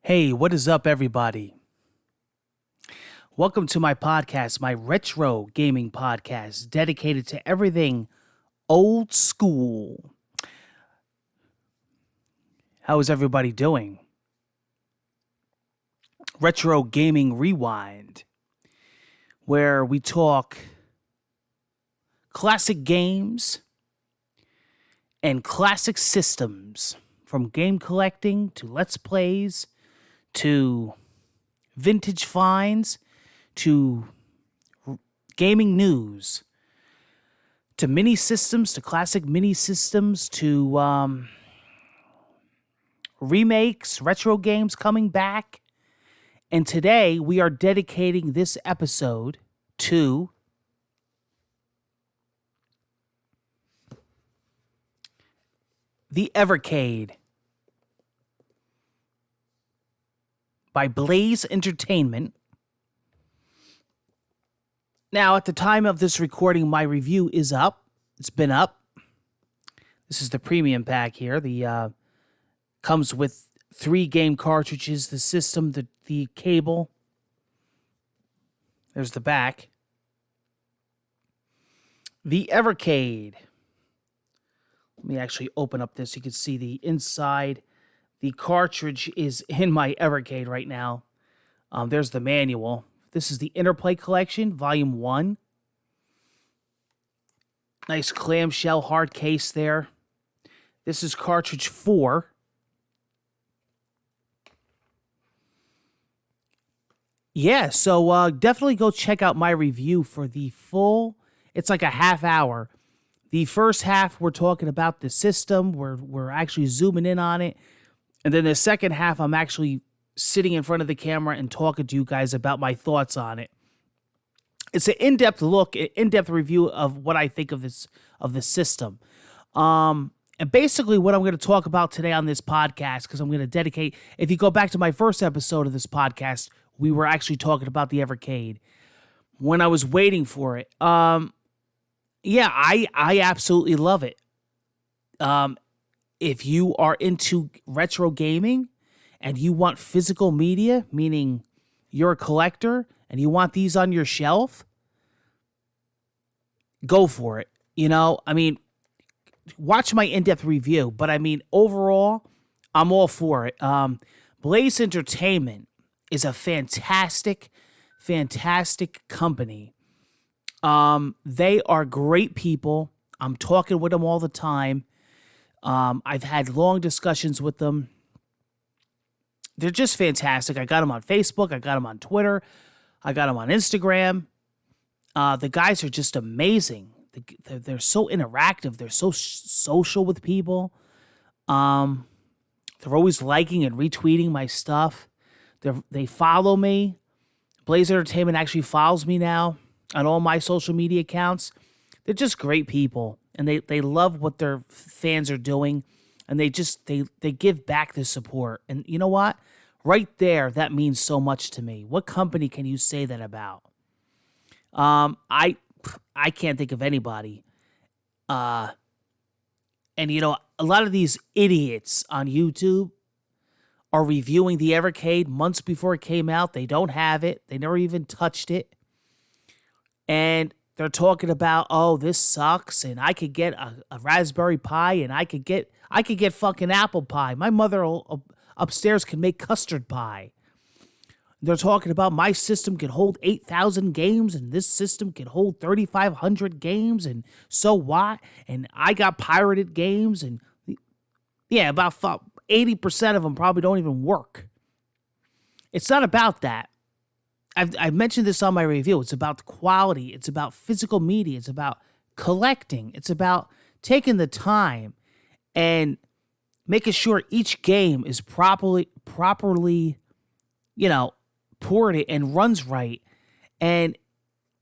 Hey, what is up, everybody? Welcome to my podcast, my retro gaming podcast, dedicated to everything old school. How is everybody doing? Retro Gaming Rewind, where we talk classic games and classic systems, from game collecting to Let's Plays to vintage finds to gaming news to mini systems to classic mini systems to remakes, retro games coming back. And today we are dedicating this episode to the Evercade by Blaze Entertainment. Now, at the time of this recording, my review is up. It's been up. This is the premium pack here. The comes with 3 game cartridges, the system, the cable. There's the back. The Evercade. Let me actually open up this. You can see the inside. The cartridge is in my Evercade right now. There's the manual. This is the Interplay Collection, Volume 1. Nice clamshell hard case there. This is cartridge 4. Yeah, so definitely go check out my review for the full. It's like a half hour. The first half, we're talking about the system. We're actually zooming in on it. And then the second half, I'm actually sitting in front of the camera and talking to you guys about my thoughts on it. It's an in-depth look, in-depth review of what I think of the system. And basically what I'm going to talk about today on this podcast, because I'm going to dedicate, if you go back to my first episode of this podcast, we were actually talking about the Evercade when I was waiting for it. Yeah, I absolutely love it. If you are into retro gaming and you want physical media, meaning you're a collector and you want these on your shelf, go for it. You know, I mean, watch my in-depth review, but I mean, overall, I'm all for it. Blaze Entertainment is a fantastic company. They are great people. I'm talking with them all the time. I've had long discussions with them. They're just fantastic. I got them on Facebook. I got them on Twitter. I got them on Instagram. The guys are just amazing. They're so interactive. They're so social with people. They're always liking and retweeting my stuff. They follow me. Blaze Entertainment actually follows me now on all my social media accounts. They're just great people. And they love what their fans are doing, and they give back the support. And you know what? Right there, that means so much to me. What company can you say that about? I can't think of anybody. And you know, a lot of these idiots on YouTube are reviewing the Evercade months before it came out. They don't have it. They never even touched it. And they're talking about, oh, this sucks, and I could get a Raspberry Pi, and I could get fucking apple pie. My mother upstairs can make custard pie. They're talking about my system can hold 8,000 games, and this system can hold 3,500 games, and so what? And I got pirated games, and yeah, about 80% of them probably don't even work. It's not about that. I've mentioned this on my review. It's about the quality. It's about physical media. It's about collecting. It's about taking the time and making sure each game is properly, you know, ported and runs right. And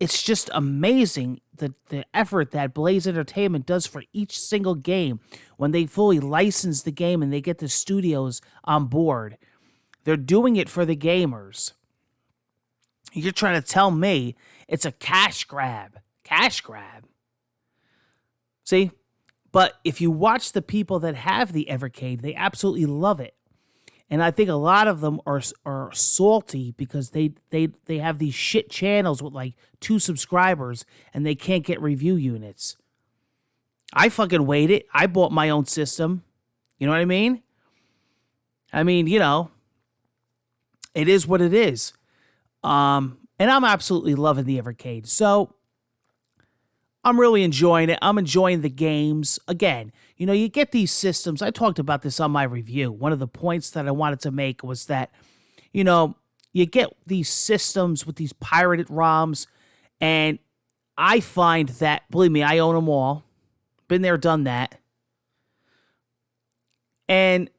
it's just amazing the effort that Blaze Entertainment does for each single game when they fully license the game and they get the studios on board. They're doing it for the gamers. You're trying to tell me it's a cash grab. See? But if you watch the people that have the Evercade, they absolutely love it. And I think a lot of them are salty because they have these shit channels with like 2 subscribers and they can't get review units. I fucking waited. I bought my own system. You know what I mean? I mean, it is what it is. And I'm absolutely loving the Evercade. So I'm really enjoying it. I'm enjoying the games. Again, you get these systems. I talked about this on my review. One of the points that I wanted to make was that, you get these systems with these pirated ROMs, and I find that, believe me, I own them all. Been there, done that. And,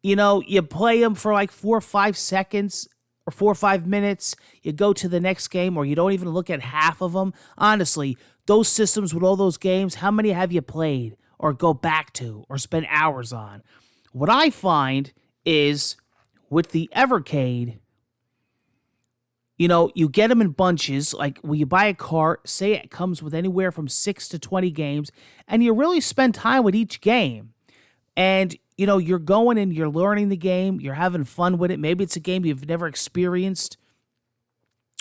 you play them for like 4 or 5 seconds or 4 or 5 minutes. You go to the next game, or you don't even look at half of them. Honestly, those systems with all those games, how many have you played or go back to or spend hours on? What I find is with the Evercade, you get them in bunches. Like when you buy a cart, say it comes with anywhere from 6 to 20 games, and you really spend time with each game. And, you're going and you're learning the game. You're having fun with it. Maybe it's a game you've never experienced,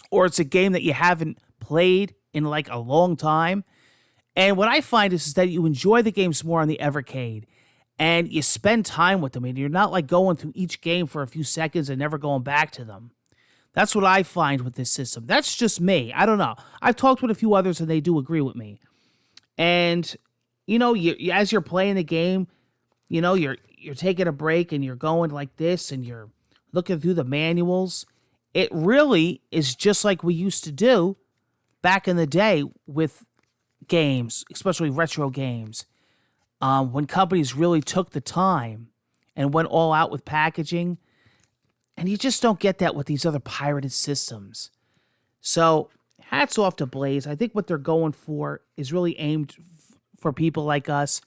or it's a game that you haven't played in like a long time. And what I find is that you enjoy the games more on the Evercade, and you spend time with them, and you're not like going through each game for a few seconds and never going back to them. That's what I find with this system. That's just me. I don't know. I've talked with a few others, and they do agree with me. And, as you're playing the game, you're taking a break, and you're going like this, and you're looking through the manuals. It really is just like we used to do back in the day with games, especially retro games, when companies really took the time and went all out with packaging. And you just don't get that with these other pirated systems. So hats off to Blaze. I think what they're going for is really aimed for people like us.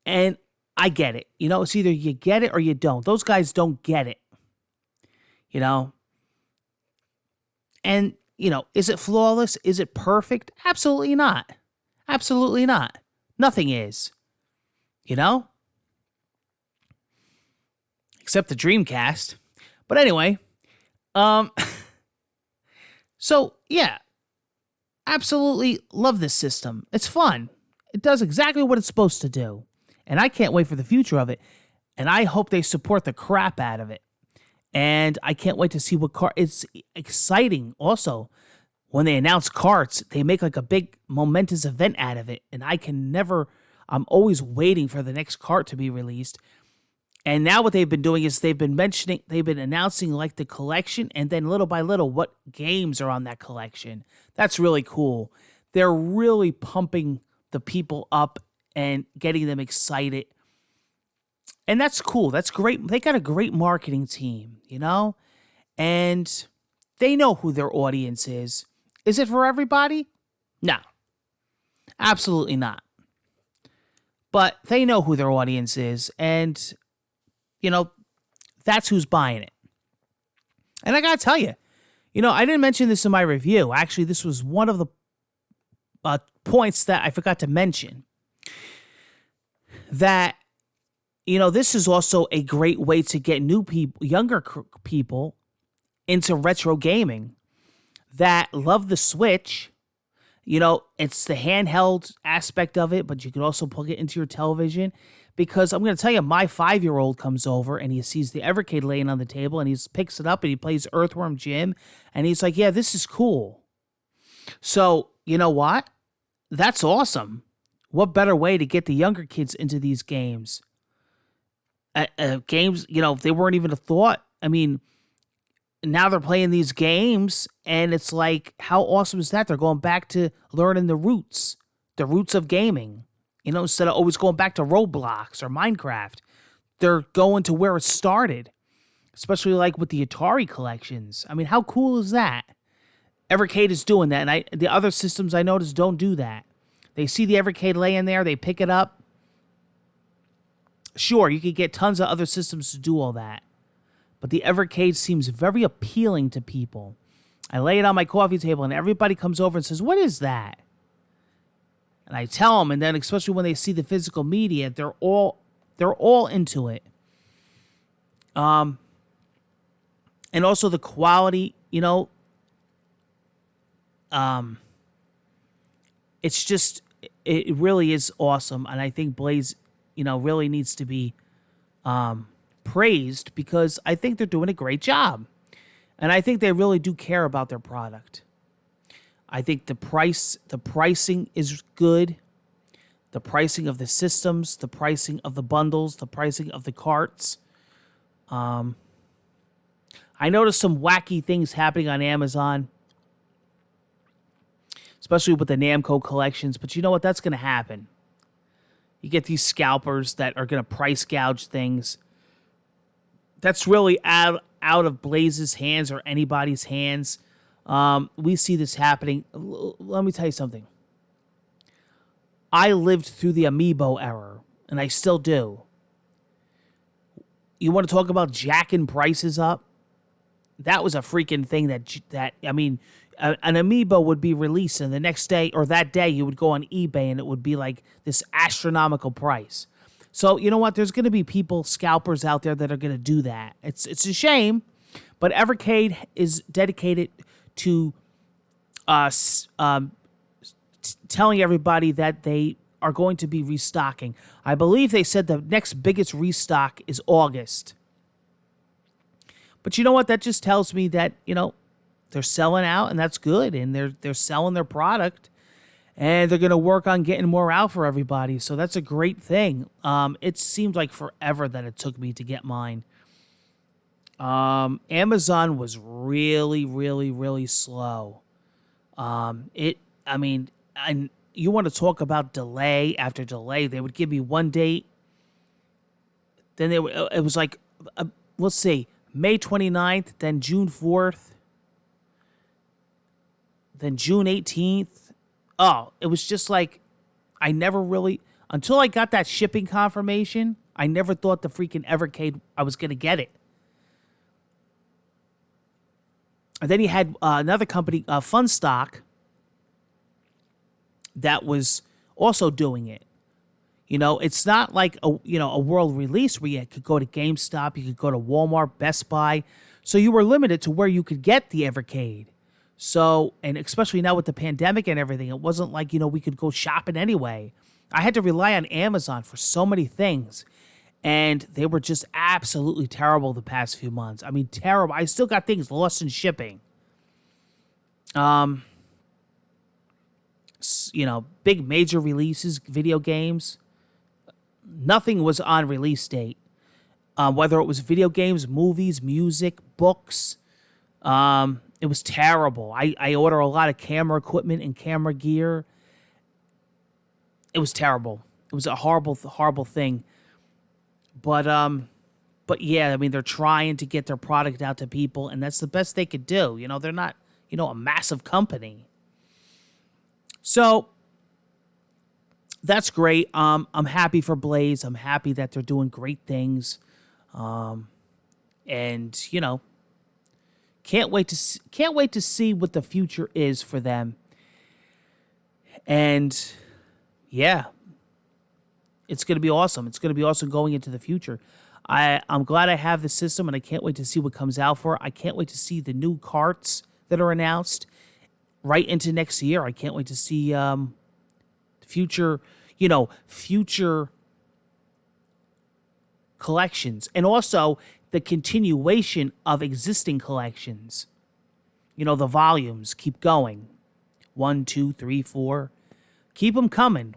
And I get it. It's either you get it or you don't. Those guys don't get it. And, is it flawless? Is it perfect? Absolutely not. Absolutely not. Nothing is. Except the Dreamcast. But anyway, so yeah, absolutely love this system. It's fun. It does exactly what it's supposed to do. And I can't wait for the future of it. And I hope they support the crap out of it. And I can't wait to see what cart. It's exciting also. When they announce carts, they make like a big momentous event out of it. And I'm always waiting for the next cart to be released. And now what they've been doing is they've been announcing like the collection, and then little by little what games are on that collection. That's really cool. They're really pumping the people up and getting them excited. And that's cool. That's great. They got a great marketing team, and they know who their audience is. Is it for everybody? No, absolutely not. But they know who their audience is, and, that's who's buying it. And I got to tell you, I didn't mention this in my review. Actually, this was one of the points that I forgot to mention. That, this is also a great way to get new people, younger people into retro gaming that love the Switch. It's the handheld aspect of it, but you can also plug it into your television. Because I'm going to tell you, my 5-year-old comes over and he sees the Evercade laying on the table, and he picks it up and he plays Earthworm Jim, and he's like, yeah, this is cool. So, you know what? That's awesome. What better way to get the younger kids into these games? Games, they weren't even a thought. I mean, now they're playing these games, and it's like, how awesome is that? They're going back to learning the roots of gaming. Instead of always going back to Roblox or Minecraft, they're going to where it started, especially like with the Atari collections. I mean, how cool is that? Evercade is doing that, and the other systems I noticed don't do that. They see the Evercade laying there, they pick it up. Sure, you could get tons of other systems to do all that, but the Evercade seems very appealing to people. I lay it on my coffee table, and everybody comes over and says, what is that? And I tell them, and then especially when they see the physical media, they're all into it. And also the quality, it's just, it really is awesome. And I think Blaze, really needs to be praised because I think they're doing a great job. And I think they really do care about their product. I think the pricing is good. The pricing of the systems, the pricing of the bundles, the pricing of the carts. I noticed some wacky things happening on Amazon, especially with the Namco collections. But you know what? That's going to happen. You get these scalpers that are going to price gouge things. That's really out of Blaze's hands or anybody's hands. We see this happening. Let me tell you something. I lived through the Amiibo era, and I still do. You want to talk about jacking prices up? That was a freaking thing that I mean, an Amiibo would be released, and the next day or that day you would go on eBay and it would be like this astronomical price. So you know what? There's going to be scalpers out there that are going to do that. It's a shame, but Evercade is dedicated to telling everybody that they are going to be restocking. I believe they said the next biggest restock is August. But you know what? That just tells me that, they're selling out, and that's good, and they're selling their product, and they're going to work on getting more out for everybody. So that's a great thing. It seemed like forever that it took me to get mine. Amazon was really, really, really slow. And you want to talk about delay after delay. They would give me one date. Then it was like, let's see, May 29th, then June 4th, then June 18th. Oh, it was just like, I never really, until I got that shipping confirmation, I never thought the freaking Evercade, I was going to get it. And then you had another company, Funstock, that was also doing it. It's not like a world release where you could go to GameStop, you could go to Walmart, Best Buy. So you were limited to where you could get the Evercade. So, and especially now with the pandemic and everything, it wasn't like, we could go shopping anyway. I had to rely on Amazon for so many things. And they were just absolutely terrible the past few months. I mean, terrible. I still got things lost in shipping. Big major releases, video games. Nothing was on release date. Whether it was video games, movies, music, books. It was terrible. I order a lot of camera equipment and camera gear. It was terrible. It was a horrible, horrible thing. But yeah, I mean, they're trying to get their product out to people, and that's the best they could do. They're not, a massive company. So that's great. I'm happy for Blaze. I'm happy that they're doing great things. And can't wait to see what the future is for them. And yeah, it's going to be awesome. It's going to be awesome going into the future. I'm glad I have the system, and I can't wait to see what comes out for it. I can't wait to see the new carts that are announced right into next year. I can't wait to see future collections, and also the continuation of existing collections. The volumes keep going. 1, 2, 3, 4. Keep them coming.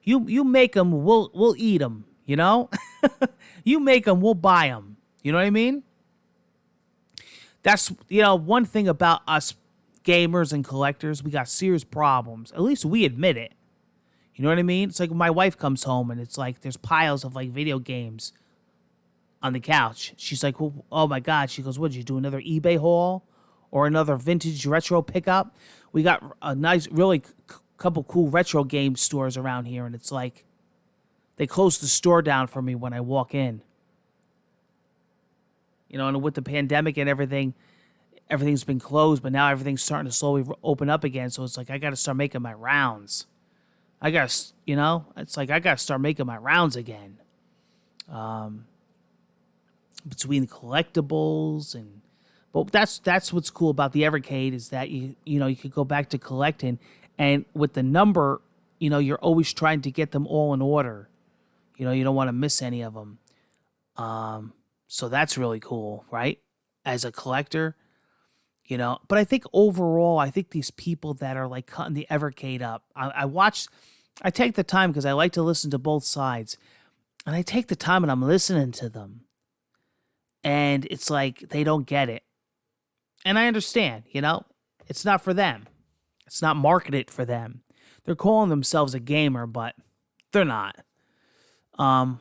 You make them, we'll eat them. You make them, we'll buy them. You know what I mean? That's one thing about us gamers and collectors. We got serious problems. At least we admit it. You know what I mean? It's like when my wife comes home and it's like there's piles of like video games on the couch. She's like, well, oh my God. She goes, what did you do? Another eBay haul or another vintage retro pickup? We got a nice, really couple cool retro game stores around here. And it's like they closed the store down for me when I walk in. And with the pandemic and everything, everything's been closed, but now everything's starting to slowly open up again. So it's like I got to start making my rounds. It's like I got to start making my rounds again. between collectibles and but that's what's cool about the Evercade is that you could go back to collecting and with the number, you're always trying to get them all in order. You don't want to miss any of them. So that's really cool, right? As a collector, but I think overall, I think these people that are like cutting the Evercade up, I take the time because I like to listen to both sides, and I take the time and I'm listening to them, and it's like they don't get it, and I understand, it's not for them, it's not marketed for them. They're calling themselves a gamer, but they're not. Um,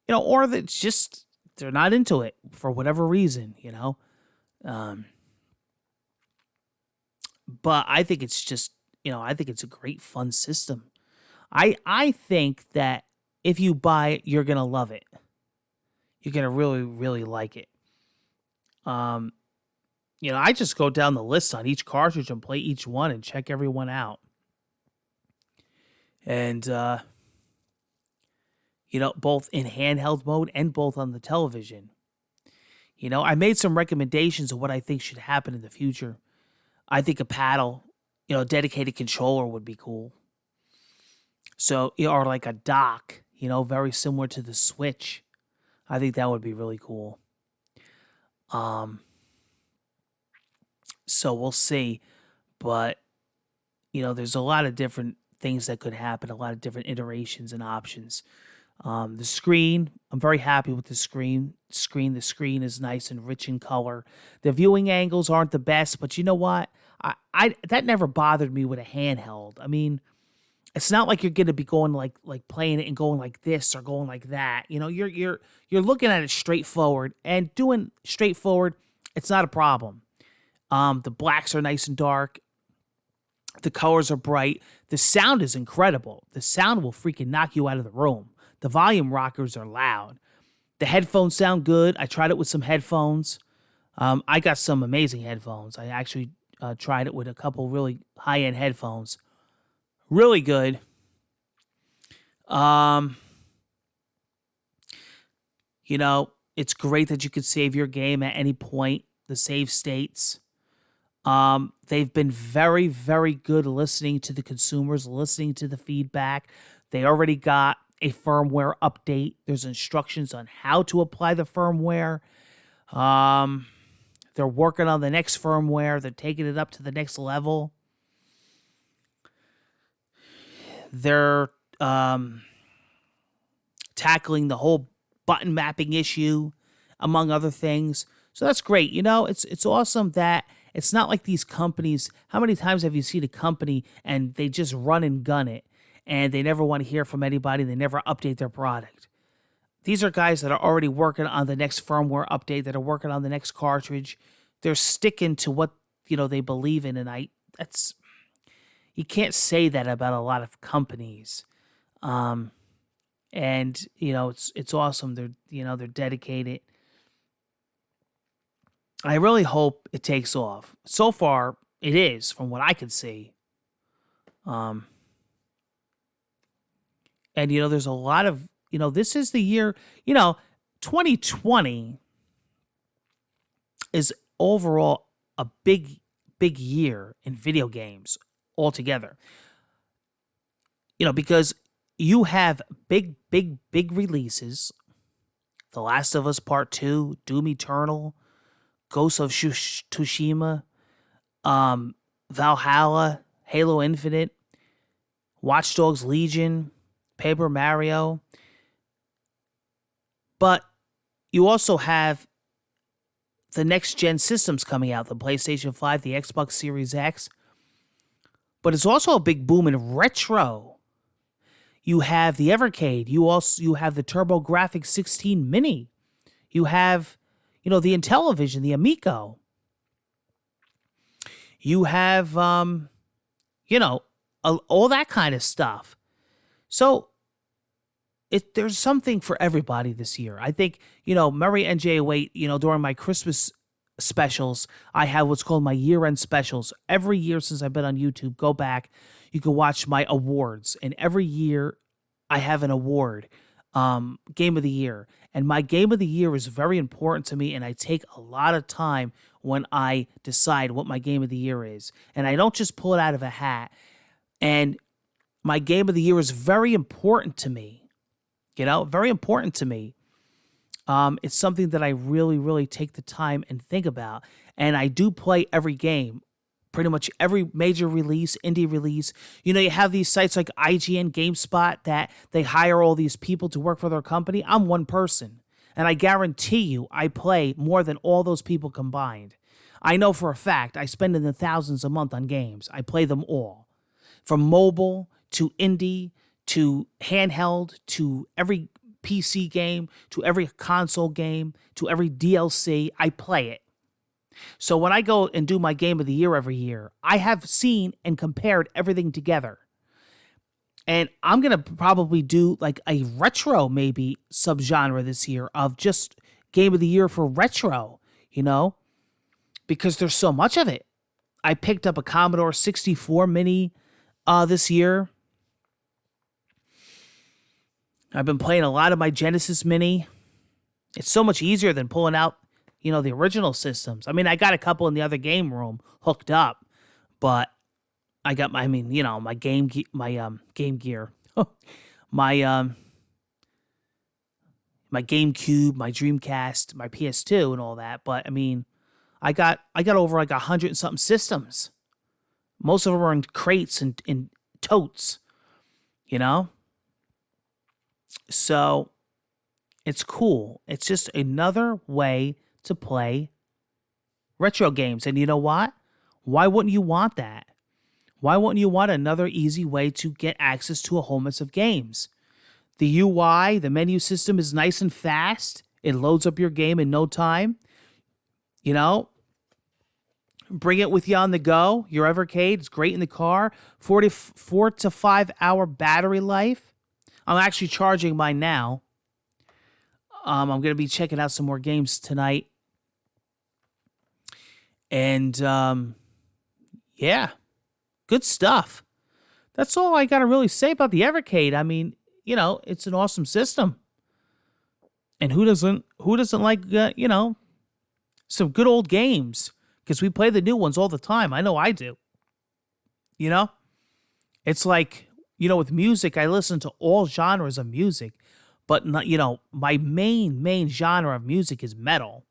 or it's just they're not into it for whatever reason. Um, but I think it's just, I think it's a great fun system. I think that if you buy it, you're gonna love it. You're gonna really, really like it. Um, I just go down the list on each cartridge and play each one and check everyone out. And both in handheld mode and both on the television. I made some recommendations of what I think should happen in the future. I think a paddle, dedicated controller would be cool. So, or like a dock, very similar to the Switch. I think that would be really cool. So we'll see. But, there's a lot of different things that could happen, a lot of different iterations and options. The screen, I'm very happy with the screen. The screen is nice and rich in color. The viewing angles aren't the best, but you know what? I that never bothered me with a handheld. I mean, it's not like you're going to be going like playing it and going like this or going like that. You're looking at it straightforward and doing straightforward. It's not a problem. The blacks are nice and dark. The colors are bright. The sound is incredible. The sound will freaking knock you out of the room. The volume rockers are loud. The headphones sound good. I tried it with some headphones. I got some amazing headphones. I actually tried it with a couple really high-end headphones. Really good. It's great that you could save your game at any point. The save states. They've been very, very good listening to the consumers, listening to the feedback. They already got a firmware update. There's instructions on how to apply the firmware. They're working on the next firmware. They're taking it up to the next level. They're tackling the whole button mapping issue, among other things. So that's great. It's awesome that it's not like these companies. How many times have you seen a company and they just run and gun it and they never want to hear from anybody? They never update their product. These are guys that are already working on the next firmware update, that are working on the next cartridge. They're sticking to what, they believe in. And you can't say that about a lot of companies. And it's awesome. They're dedicated. I really hope it takes off. So far, it is, from what I can see. And there's a lot of, this is the year, 2020 is overall a big, big year in video games altogether. Because you have big, big, big releases. The Last of Us Part 2, Doom Eternal, Ghost of Tsushima, Valhalla, Halo Infinite, Watch Dogs Legion, Paper Mario. But you also have the next-gen systems coming out, the PlayStation 5, the Xbox Series X. But it's also a big boom in retro. You have the Evercade. You have the TurboGrafx 16 Mini. You have the Intellivision, the Amico. You have, all that kind of stuff. So there's something for everybody this year. I think, Murray NJ08, during my Christmas specials, I have what's called my year-end specials. Every year since I've been on YouTube, go back. You can watch my awards. And every year I have an award, Game of the Year. And my game of the year is very important to me, and I take a lot of time when I decide what my game of the year is. And I don't just pull it out of a hat. And my game of the year is very important to me. Very important to me. It's something that I really, really take the time and think about. And I do play every game, pretty much every major release, indie release. You have these sites like IGN, GameSpot that they hire all these people to work for their company. I'm one person. And I guarantee you I play more than all those people combined. I know for a fact I spend in the thousands a month on games. I play them all. From mobile to indie to handheld to every PC game to every console game to every DLC, I play it. So when I go and do my game of the year every year, I have seen and compared everything together. And I'm going to probably do like a retro maybe subgenre this year of just game of the year for retro, because there's so much of it. I picked up a Commodore 64 Mini this year. I've been playing a lot of my Genesis Mini. It's so much easier than pulling out, the original systems. I mean, I got a couple in the other game room hooked up, but I got my Game Gear, my my GameCube, my Dreamcast, my PS2, and all that. But I mean, I got over like 100 and something systems. Most of them are in crates and in totes, So it's cool. It's just another way to play retro games. And you know what? Why wouldn't you want that? Why wouldn't you want another easy way to get access to a whole mess of games? The UI, the menu system is nice and fast. It loads up your game in no time. Bring it with you on the go. Your Evercade, it's great in the car. 4 to 5 hour battery life. I'm actually charging mine now. I'm going to be checking out some more games tonight. And, yeah, good stuff. That's all I got to really say about the Evercade. I mean, it's an awesome system. And who doesn't like, some good old games? Because we play the new ones all the time. I know I do. It's like, with music, I listen to all genres of music. But, not, my main genre of music is metal.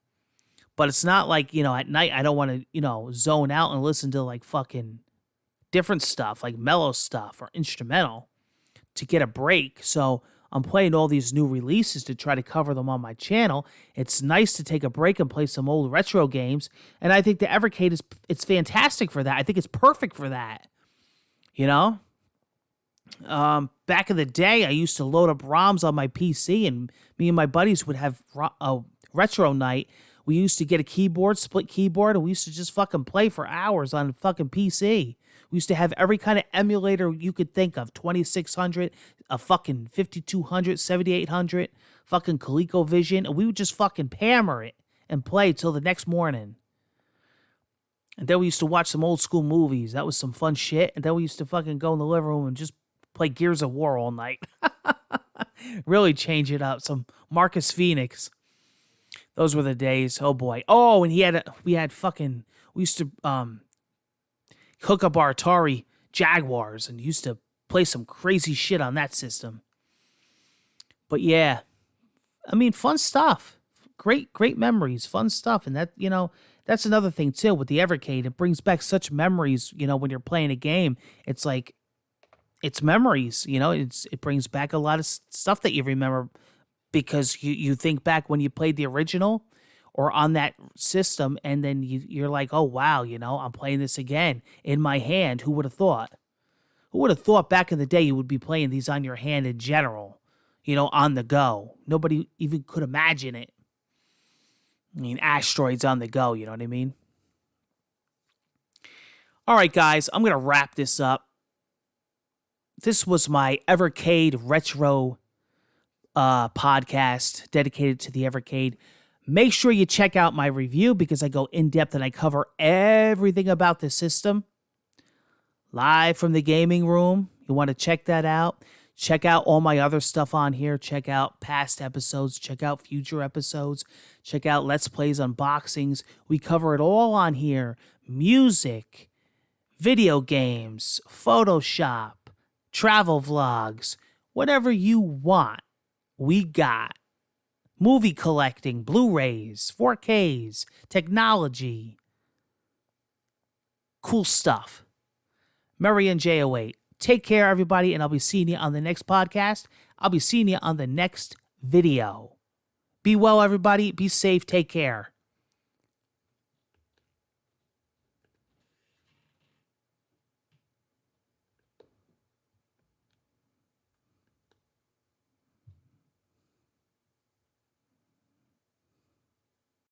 But it's not like, at night I don't want to, zone out and listen to like fucking different stuff, like mellow stuff or instrumental to get a break. So I'm playing all these new releases to try to cover them on my channel. It's nice to take a break and play some old retro games. And I think the Evercade it's fantastic for that. I think it's perfect for that. Back in the day, I used to load up ROMs on my PC, and me and my buddies would have a retro night. We used to get a split keyboard, and we used to just fucking play for hours on fucking PC. We used to have every kind of emulator you could think of, 2600, a fucking 5200, 7800, fucking ColecoVision, and we would just fucking hammer it and play till the next morning. And then we used to watch some old school movies. That was some fun shit. And then we used to fucking go in the living room and just play Gears of War all night. Really change it up. Some Marcus Phoenix. Those were the days. Oh boy. Oh, and we used to hook up our Atari Jaguars and used to play some crazy shit on that system. But yeah, I mean, fun stuff. Great memories, fun stuff. And that, that's another thing too with the Evercade. It brings back such memories, when you're playing a game. It's like, it's memories, it brings back a lot of stuff that you remember because you think back when you played the original or on that system, and then you're like, oh, wow, I'm playing this again in my hand. Who would have thought? Who would have thought back in the day you would be playing these on your hand in general, on the go? Nobody even could imagine it. I mean, asteroids on the go, you know what I mean? All right, guys, I'm going to wrap this up. This was my Evercade Retro podcast dedicated to the Evercade. Make sure you check out my review because I go in depth and I cover everything about the system. Live from the gaming room. You want to check that out. Check out all my other stuff on here. Check out past episodes. Check out future episodes. Check out Let's Plays, unboxings. We cover it all on here. Music, video games, Photoshop, travel vlogs, whatever you want, we got. Movie collecting, Blu-rays, 4Ks, technology. Cool stuff. Murray and J08. Take care, everybody, and I'll be seeing you on the next podcast. I'll be seeing you on the next video. Be well, everybody. Be safe. Take care.